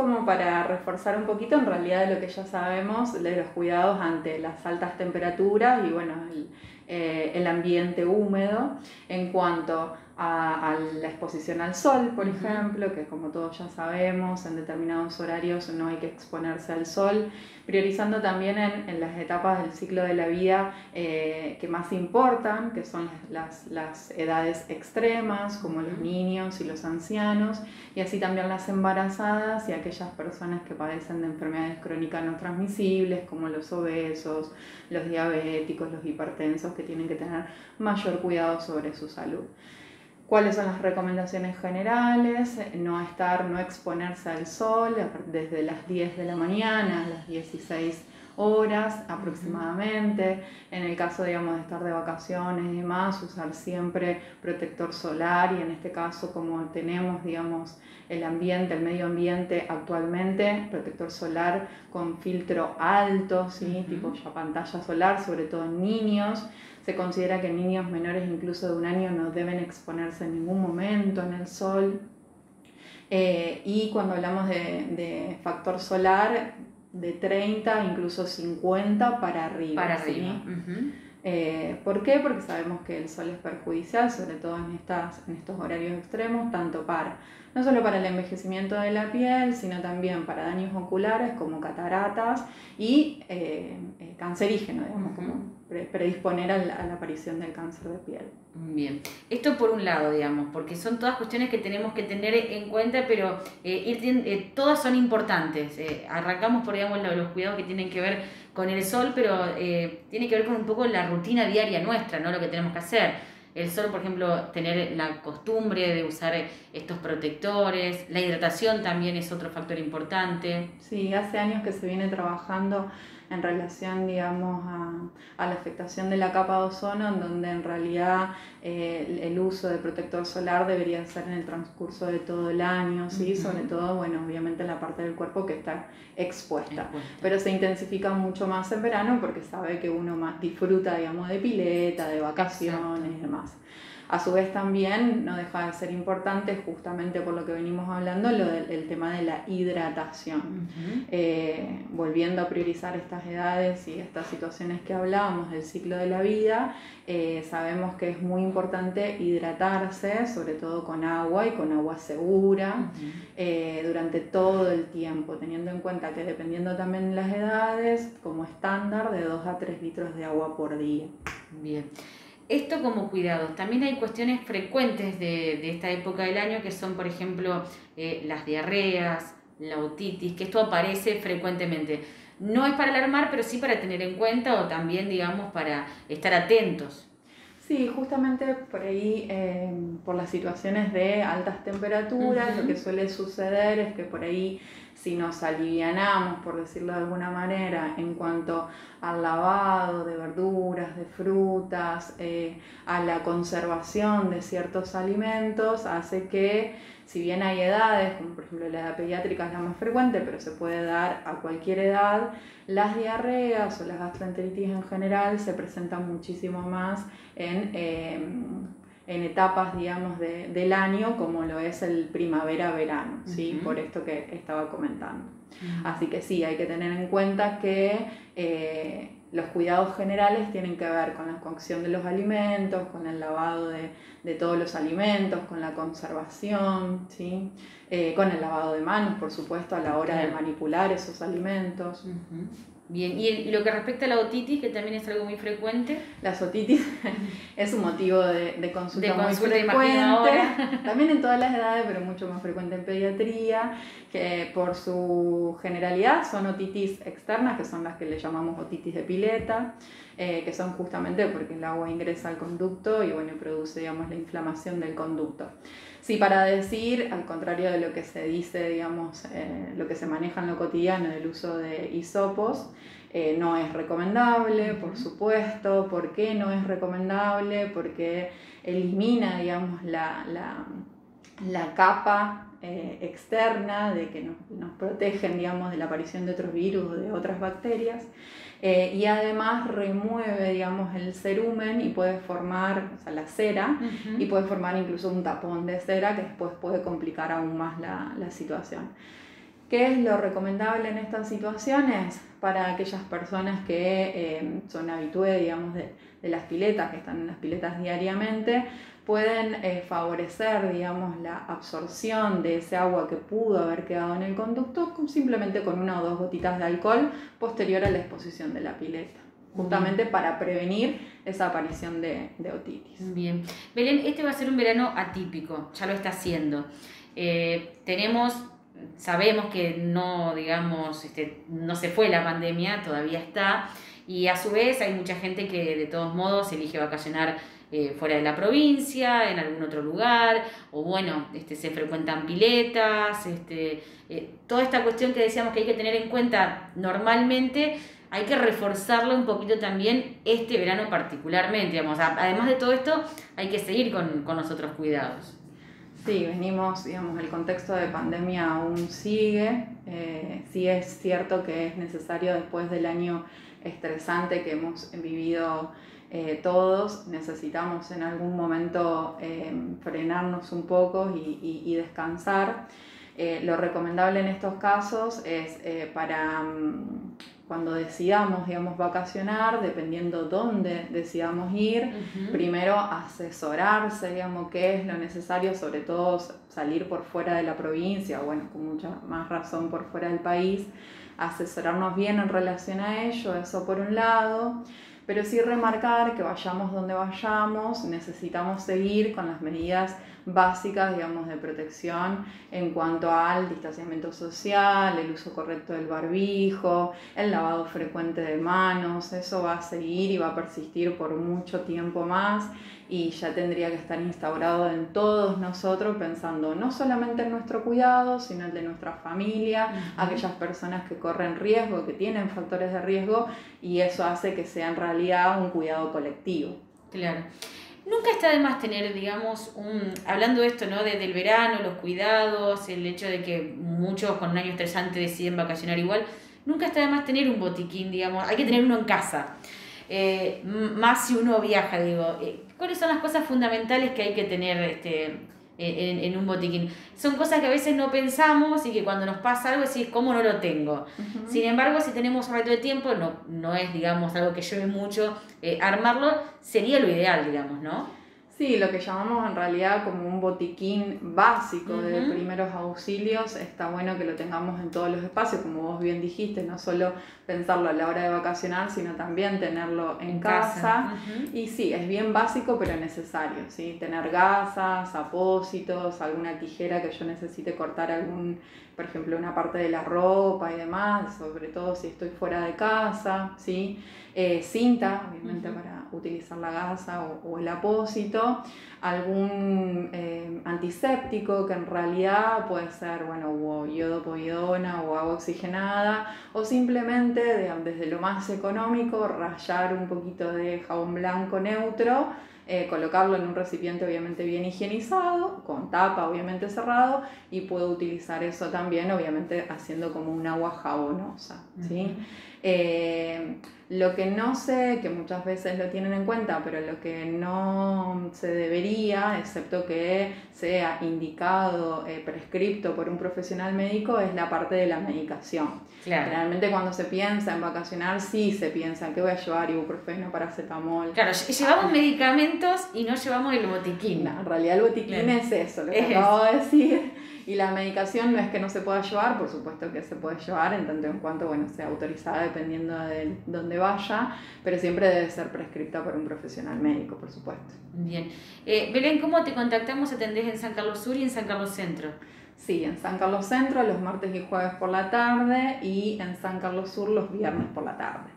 como para reforzar un poquito en realidad de lo que ya sabemos de los cuidados ante las altas temperaturas y bueno, el ambiente húmedo en cuanto a la exposición al sol, por ejemplo, que como todos ya sabemos, en determinados horarios no hay que exponerse al sol, priorizando también en las etapas del ciclo de la vida que más importan, que son las edades extremas, como los niños y los ancianos, y así también las embarazadas y aquellas personas que padecen de enfermedades crónicas no transmisibles, como los obesos, los diabéticos, los hipertensos, que tienen que tener mayor cuidado sobre su salud. ¿Cuáles son las recomendaciones generales? No exponerse al sol desde las 10 de la mañana a las 16 horas aproximadamente. En el caso, digamos, de estar de vacaciones y demás, usar siempre protector solar, y en este caso, como tenemos, digamos, el medio ambiente actualmente, protector solar con filtro alto, ¿sí? Tipo ya pantalla solar, sobre todo en niños. Se considera que niños menores incluso de 1 año no deben exponerse en ningún momento en el sol. Y cuando hablamos de factor solar, de 30, incluso 50 para arriba. Para arriba. ¿Sí? ¿Por qué? Porque sabemos que el sol es perjudicial, sobre todo en estos horarios extremos, tanto no solo para el envejecimiento de la piel, sino también para daños oculares como cataratas y cancerígeno, digamos, como predisponer a la aparición del cáncer de piel. Bien, esto por un lado, digamos, porque son todas cuestiones que tenemos que tener en cuenta, pero todas son importantes. Arrancamos por, digamos, los cuidados que tienen que ver con el sol, pero tiene que ver con un poco la rutina diaria nuestra, ¿no? Lo que tenemos que hacer. El sol, por ejemplo, tener la costumbre de usar estos protectores, la hidratación también es otro factor importante. Sí, hace años que se viene trabajando en relación, digamos, a la afectación de la capa de ozono, en donde en realidad el uso de protector solar debería ser en el transcurso de todo el año, ¿sí? Sobre todo, bueno, obviamente en la parte del cuerpo que está expuesta. Pero se intensifica mucho más en verano porque sabe que uno más disfruta, digamos, de pileta, de vacaciones y demás. A su vez también no deja de ser importante, justamente por lo que venimos hablando, el tema de la hidratación. Volviendo a priorizar estas edades y estas situaciones que hablábamos del ciclo de la vida, sabemos que es muy importante hidratarse, sobre todo con agua y con agua segura, durante todo el tiempo, teniendo en cuenta que dependiendo también de las edades, como estándar, de 2 a 3 litros de agua por día. Bien. Esto como cuidados. También hay cuestiones frecuentes de esta época del año que son, por ejemplo, las diarreas, la otitis, que esto aparece frecuentemente. No es para alarmar, pero sí para tener en cuenta o también, digamos, para estar atentos. Sí, justamente por ahí, por las situaciones de altas temperaturas, lo que suele suceder es que por ahí, si nos alivianamos, por decirlo de alguna manera, en cuanto al lavado de verduras, de frutas, a la conservación de ciertos alimentos, hace que, si bien hay edades, como por ejemplo la edad pediátrica es la más frecuente, pero se puede dar a cualquier edad, las diarreas o las gastroenteritis en general se presentan muchísimo más en etapas, digamos, del año, como lo es el primavera-verano, ¿sí? Por esto que estaba comentando. Así que sí, hay que tener en cuenta que los cuidados generales tienen que ver con la cocción de los alimentos, con el lavado de todos los alimentos, con la conservación, ¿sí? Con el lavado de manos, por supuesto, a la hora de manipular esos alimentos. Bien, y lo que respecta a la otitis, que también es algo muy frecuente. La otitis es un motivo de consulta muy frecuente, también en todas las edades, pero mucho más frecuente en pediatría, que por su generalidad son otitis externas, que son las que le llamamos otitis de pileta, que son justamente porque el agua ingresa al conducto y bueno, produce, digamos, la inflamación del conducto. Sí, para decir, al contrario de lo que se dice, digamos, lo que se maneja en lo cotidiano del uso de hisopos, no es recomendable, por supuesto. ¿Por qué no es recomendable? Porque elimina, digamos, la capa externa de que nos protegen, digamos, de la aparición de otros virus o de otras bacterias. Y además remueve, digamos, el cerumen y puede formar, o sea, la cera, y puede formar incluso un tapón de cera que después puede complicar aún más la situación. ¿Qué es lo recomendable en estas situaciones? Para aquellas personas que son habitués, digamos, de las piletas, que están en las piletas diariamente, pueden favorecer, digamos, la absorción de ese agua que pudo haber quedado en el conducto simplemente con 1 o 2 gotitas de alcohol posterior a la exposición de la pileta, justamente para prevenir esa aparición de otitis. Bien. Belén, este va a ser un verano atípico, ya lo está haciendo. Sabemos que no, digamos, no se fue la pandemia, todavía está, y a su vez hay mucha gente que de todos modos elige vacacionar fuera de la provincia, en algún otro lugar, o bueno, se frecuentan piletas, toda esta cuestión que decíamos que hay que tener en cuenta normalmente, hay que reforzarla un poquito también este verano particularmente, digamos. Además de todo esto, hay que seguir con los otros cuidados. Sí, venimos, digamos, el contexto de pandemia aún sigue. Sí es cierto que es necesario, después del año estresante que hemos vivido todos, necesitamos en algún momento frenarnos un poco y descansar. Lo recomendable en estos casos es para cuando decidamos, digamos, vacacionar, dependiendo dónde decidamos ir, primero asesorarse, digamos, qué es lo necesario, sobre todo salir por fuera de la provincia, bueno, con mucha más razón por fuera del país, asesorarnos bien en relación a ello, eso por un lado. Pero sí remarcar que vayamos donde vayamos, necesitamos seguir con las medidas básicas, digamos, de protección en cuanto al distanciamiento social, el uso correcto del barbijo, el lavado frecuente de manos. Eso va a seguir y va a persistir por mucho tiempo más y ya tendría que estar instaurado en todos nosotros, pensando no solamente en nuestro cuidado, sino en el de nuestra familia, aquellas personas que corren riesgo, que tienen factores de riesgo, y eso hace que sea en realidad un cuidado colectivo. Claro. Nunca está de más tener, digamos, hablando de esto, ¿no? Del verano, los cuidados, el hecho de que muchos con un año estresante deciden vacacionar igual, nunca está de más tener un botiquín, digamos, hay que tener uno en casa. Más si uno viaja, digo. ¿Cuáles son las cosas fundamentales que hay que tener en un botiquín? Son cosas que a veces no pensamos y que cuando nos pasa algo decís, ¿cómo no lo tengo? Sin embargo, si tenemos un rato de tiempo, no es, digamos, algo que lleve mucho, armarlo sería lo ideal, digamos, ¿no? Sí, lo que llamamos en realidad como un botiquín básico de primeros auxilios, está bueno que lo tengamos en todos los espacios, como vos bien dijiste, no solo pensarlo a la hora de vacacionar, sino también tenerlo en casa. Y sí, es bien básico pero necesario, ¿sí? Tener gasas, apósitos, alguna tijera que yo necesite cortar por ejemplo, una parte de la ropa y demás, sobre todo si estoy fuera de casa, ¿sí? Cinta, obviamente, para utilizar la gasa o el apósito, algún antiséptico que en realidad puede ser, bueno, o iodopovidona o agua oxigenada, o simplemente desde lo más económico rallar un poquito de jabón blanco neutro, colocarlo en un recipiente obviamente bien higienizado, con tapa obviamente cerrado, y puedo utilizar eso también obviamente haciendo como un agua jabonosa, ¿sí? Lo que no sé, que muchas veces lo tienen en cuenta, pero lo que no se debería, excepto que sea indicado, prescripto por un profesional médico, es la parte de la medicación. Claro. Generalmente cuando se piensa en vacacionar, sí se piensa que voy a llevar ibuprofeno, paracetamol. Claro, llevamos medicamentos y no llevamos el botiquín. No, en realidad el botiquín es eso, lo que acabo de decir. Y la medicación no es que no se pueda llevar, por supuesto que se puede llevar en tanto en cuanto sea autorizada dependiendo de dónde vaya, pero siempre debe ser prescrita por un profesional médico, por supuesto. Bien. Belén, ¿cómo te contactamos? ¿Atendés en San Carlos Sur y en San Carlos Centro? Sí, en San Carlos Centro los martes y jueves por la tarde y en San Carlos Sur los viernes por la tarde.